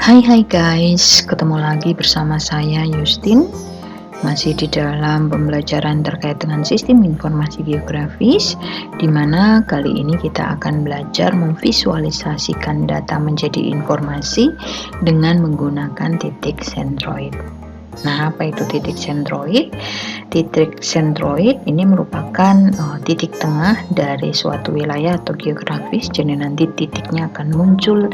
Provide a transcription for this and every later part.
Hai guys, ketemu lagi bersama saya Yustin. Masih di dalam pembelajaran terkait dengan sistem informasi geografis, di mana kali ini kita akan belajar memvisualisasikan data menjadi informasi dengan menggunakan titik sentroid. Nah, apa itu titik sentroid? Titik sentroid ini merupakan titik tengah dari suatu wilayah atau geografis, jadi nanti titiknya akan muncul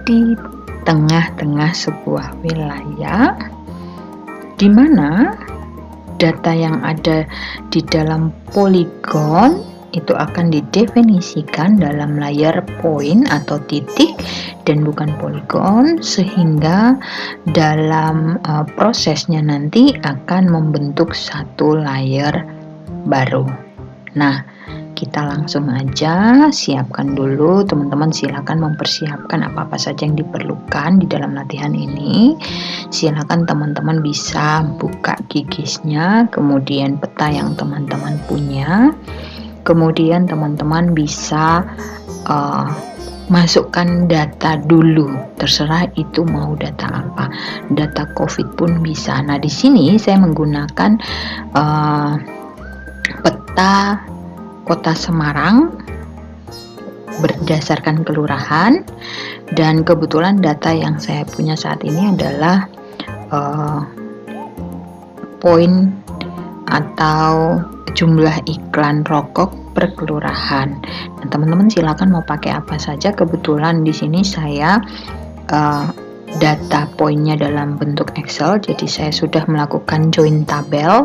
di tengah-tengah sebuah wilayah, di mana data yang ada di dalam poligon itu akan didefinisikan dalam layar point atau titik dan bukan poligon, sehingga dalam prosesnya nanti akan membentuk satu layar baru. Nah, kita langsung aja siapkan dulu, teman-teman silakan mempersiapkan apa-apa saja yang diperlukan di dalam latihan ini. Silakan teman-teman bisa buka gigisnya, kemudian peta yang teman-teman punya, kemudian teman-teman bisa masukkan data dulu, terserah itu mau data apa, data COVID pun bisa. Nah, di sini saya menggunakan peta Kota Semarang berdasarkan kelurahan, dan kebetulan data yang saya punya saat ini adalah poin atau jumlah iklan rokok per kelurahan. Nah, teman-teman silakan mau pakai apa saja. Kebetulan di sini saya data poinnya dalam bentuk Excel, jadi saya sudah melakukan join tabel.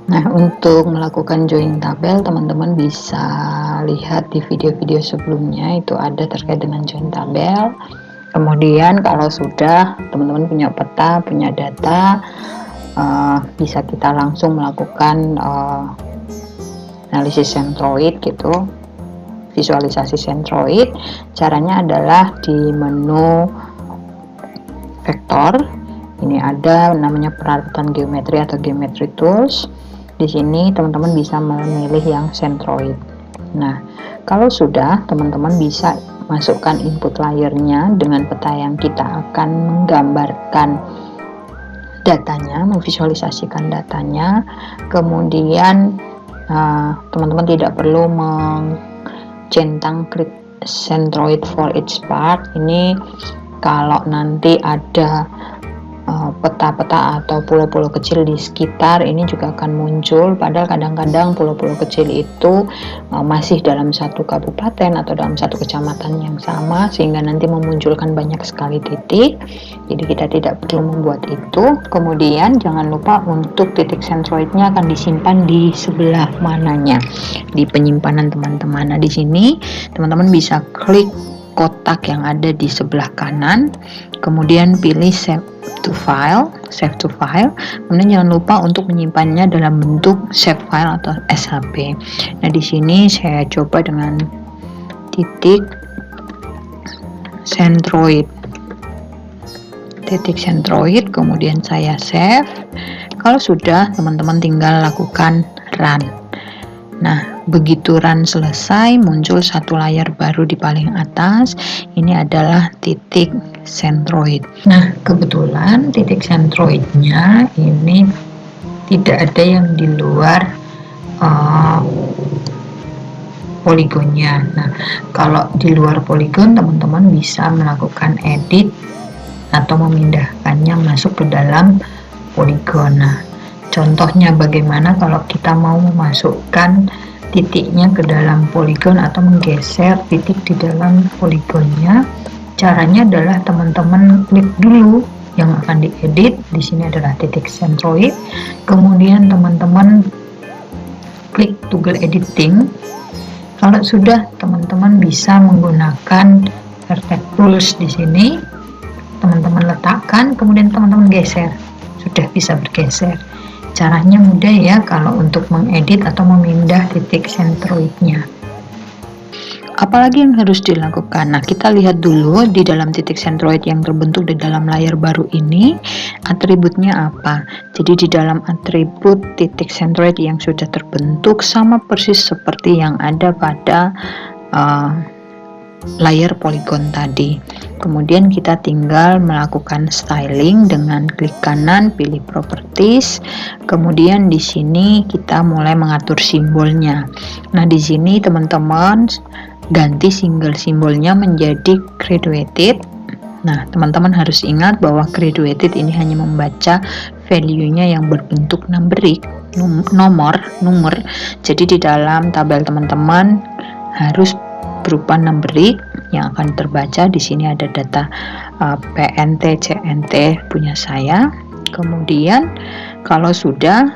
Nah, untuk melakukan join tabel, teman-teman bisa lihat di video-video sebelumnya, itu ada terkait dengan join tabel. Kemudian kalau sudah teman-teman punya peta, punya data, bisa kita langsung melakukan analisis sentroid gitu, visualisasi sentroid. Caranya adalah di menu vektor. Ini ada namanya perarutan geometri atau geometry tools. Di sini teman-teman bisa memilih yang sentroid. Nah, kalau sudah, teman-teman bisa masukkan input layernya dengan peta yang kita akan menggambarkan datanya, memvisualisasikan datanya. Kemudian teman-teman tidak perlu mencentang klik sentroid for each part. Ini kalau nanti ada peta-peta atau pulau-pulau kecil di sekitar ini juga akan muncul, padahal kadang-kadang pulau-pulau kecil itu masih dalam satu kabupaten atau dalam satu kecamatan yang sama, sehingga nanti memunculkan banyak sekali titik. Jadi kita tidak perlu membuat itu. Kemudian jangan lupa untuk titik sentroidnya akan disimpan di sebelah mananya, di penyimpanan teman-teman. Nah, di sini teman-teman bisa klik kotak yang ada di sebelah kanan, kemudian pilih save to file, kemudian jangan lupa untuk menyimpannya dalam bentuk save file atau SHP. Nah, di sini saya coba dengan titik sentroid, kemudian saya save. Kalau sudah, teman-teman tinggal lakukan run. Nah, begitu run selesai, muncul satu layar baru di paling atas. Ini adalah titik sentroid. Nah, kebetulan titik sentroidnya ini tidak ada yang di luar poligonnya. Nah, kalau di luar poligon, teman-teman bisa melakukan edit atau memindahkannya masuk ke dalam poligon. Nah, contohnya bagaimana kalau kita mau memasukkan titiknya ke dalam poligon atau menggeser titik di dalam poligonnya. Caranya adalah teman-teman klik dulu yang akan diedit. Di sini adalah titik sentroid. Kemudian teman-teman klik toggle editing. Kalau sudah, teman-teman bisa menggunakan vertex tools di sini. Teman-teman letakkan, kemudian teman-teman geser. Sudah bisa bergeser. Caranya mudah ya kalau untuk mengedit atau memindah titik sentroidnya. Apalagi yang harus dilakukan? Nah, kita lihat dulu di dalam titik sentroid yang terbentuk di dalam layar baru ini, atributnya apa. Jadi di dalam atribut titik sentroid yang sudah terbentuk sama persis seperti yang ada pada layer polygon tadi. Kemudian kita tinggal melakukan styling dengan klik kanan, pilih properties. Kemudian di sini kita mulai mengatur simbolnya. Nah, di sini teman-teman ganti single simbolnya menjadi graduated. Nah, teman-teman harus ingat bahwa graduated ini hanya membaca value-nya yang berbentuk numeric, nomor. Jadi di dalam tabel teman-teman harus berupa numeric yang akan terbaca. Di sini ada data PNT, CNT punya saya. Kemudian kalau sudah,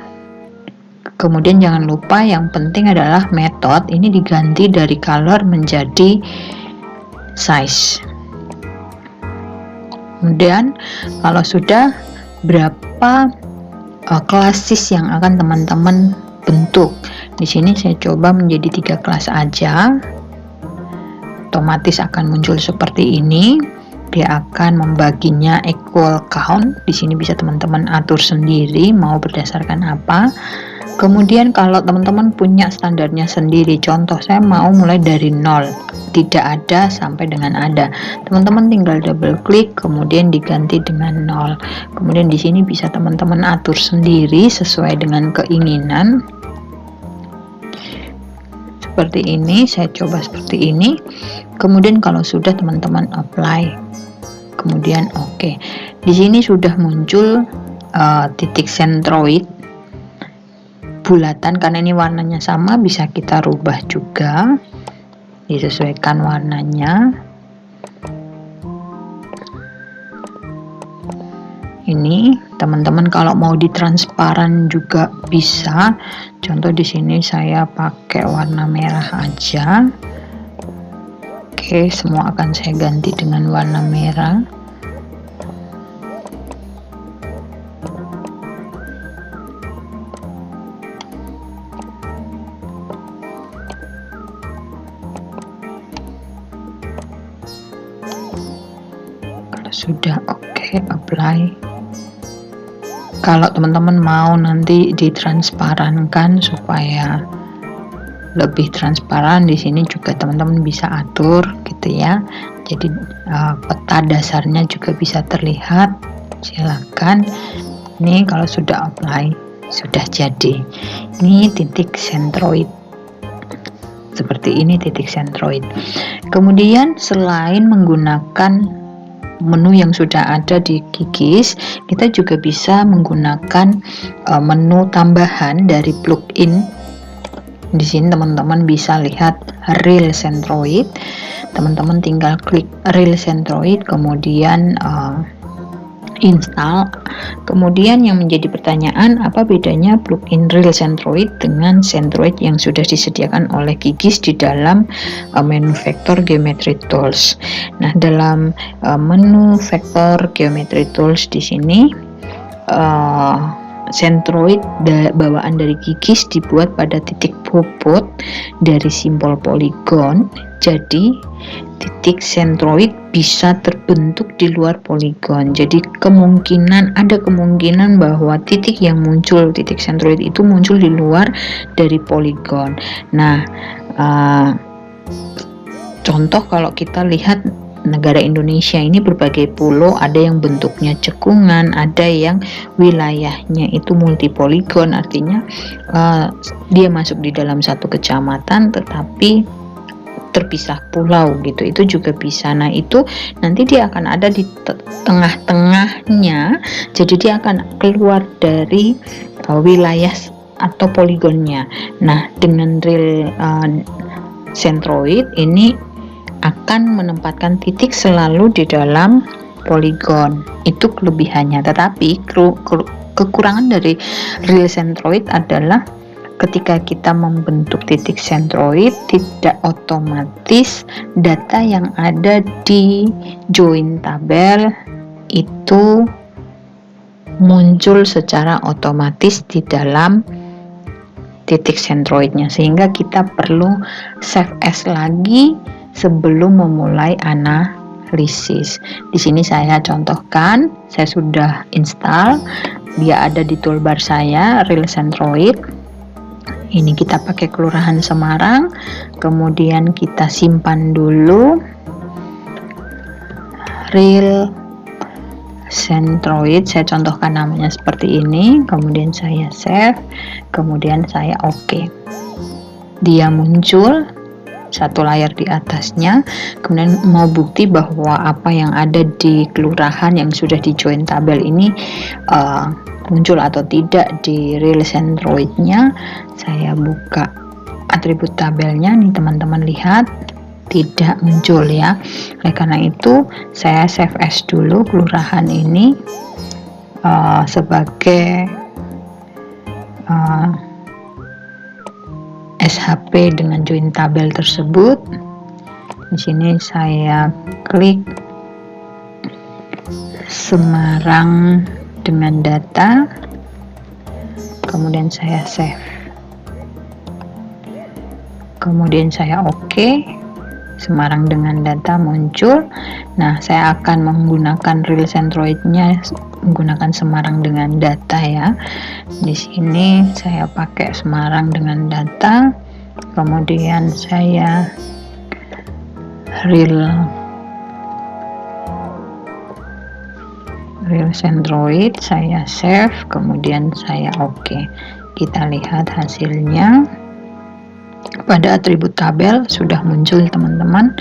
kemudian jangan lupa yang penting adalah method ini diganti dari color menjadi size. Kemudian kalau sudah, berapa classes yang akan teman-teman bentuk. Di sini saya coba menjadi 3 kelas aja. Otomatis akan muncul seperti ini. Dia akan membaginya equal count. Di sini bisa teman-teman atur sendiri mau berdasarkan apa. Kemudian kalau teman-teman punya standarnya sendiri, contoh saya mau mulai dari 0, tidak ada sampai dengan ada. Teman-teman tinggal double klik kemudian diganti dengan 0. Kemudian di sini bisa teman-teman atur sendiri sesuai dengan keinginan. Seperti ini, saya coba seperti ini. Kemudian kalau sudah, teman-teman apply. Kemudian oke. Di sini sudah muncul titik centroid bulatan, karena ini warnanya sama bisa kita rubah juga, disesuaikan warnanya. Ini teman-teman kalau mau ditransparan juga bisa. Contoh di sini saya pakai warna merah aja. Oke, semua akan saya ganti dengan warna merah. Kalau sudah oke, apply. Kalau teman-teman mau nanti ditransparankan supaya lebih transparan, di sini juga teman-teman bisa atur gitu ya. Jadi peta dasarnya juga bisa terlihat. Silakan. Ini kalau sudah apply, sudah jadi. Ini titik centroid. Seperti ini titik centroid. Kemudian selain menggunakan menu yang sudah ada di QGIS, kita juga bisa menggunakan menu tambahan dari plugin. Di sini teman-teman bisa lihat Real Centroid. Teman-teman tinggal klik Real Centroid, kemudian install. Kemudian yang menjadi pertanyaan, apa bedanya plugin Real Centroid dengan Centroid yang sudah disediakan oleh QGIS di dalam menu vektor Geometry Tools. Nah, dalam menu vektor Geometry Tools di sini Centroid bawaan dari QGIS dibuat pada titik puput dari simbol poligon. Jadi titik centroid bisa terbentuk di luar poligon. Jadi ada kemungkinan bahwa titik yang muncul, titik centroid itu muncul di luar dari poligon. Nah, contoh kalau kita lihat negara Indonesia ini berbagai pulau, ada yang bentuknya cekungan, ada yang wilayahnya itu multipoligon, artinya dia masuk di dalam satu kecamatan tetapi terpisah pulau gitu. Itu juga bisa. Nah, itu nanti dia akan ada di tengah-tengahnya, jadi dia akan keluar dari wilayah atau poligonnya. Nah, dengan Real Centroid ini akan menempatkan titik selalu di dalam poligon. Itu kelebihannya. Tetapi kekurangan dari Real Centroid adalah ketika kita membentuk titik centroid, tidak otomatis data yang ada di join tabel itu muncul secara otomatis di dalam titik centroidnya, sehingga kita perlu save as lagi sebelum memulai analisis. Di sini saya contohkan, saya sudah install, dia ada di toolbar saya, Real Centroid. Ini kita pakai Kelurahan Semarang, kemudian kita simpan dulu. real centroid, saya contohkan namanya seperti ini, kemudian saya save, kemudian saya oke. Dia muncul satu layar di atasnya, kemudian mau bukti bahwa apa yang ada di kelurahan yang sudah di join tabel ini muncul atau tidak di real centroidnya. Saya buka atribut tabelnya nih, teman-teman lihat tidak muncul ya. Oleh karena itu saya save as dulu kelurahan ini sebagai SHP dengan join tabel tersebut. Di sini saya klik Semarang dengan data, kemudian saya save, kemudian saya oke. Semarang dengan data muncul. Nah, saya akan menggunakan real centroidnya menggunakan Semarang dengan data ya. Di sini saya pakai Semarang dengan data, kemudian saya real centroid, saya save, kemudian saya oke. Kita lihat hasilnya. Pada atribut tabel sudah muncul teman-teman.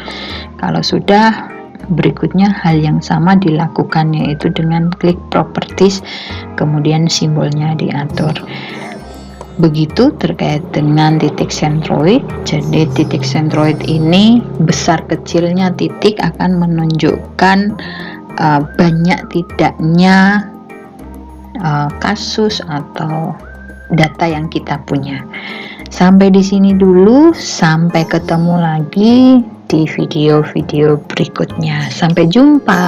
Kalau sudah, berikutnya hal yang sama dilakukan, yaitu dengan klik properties, kemudian simbolnya diatur. Begitu terkait dengan titik centroid. Jadi titik centroid ini besar kecilnya titik akan menunjukkan banyak tidaknya kasus atau data yang kita punya. Sampai di sini dulu, sampai ketemu lagi di video-video berikutnya. Sampai jumpa.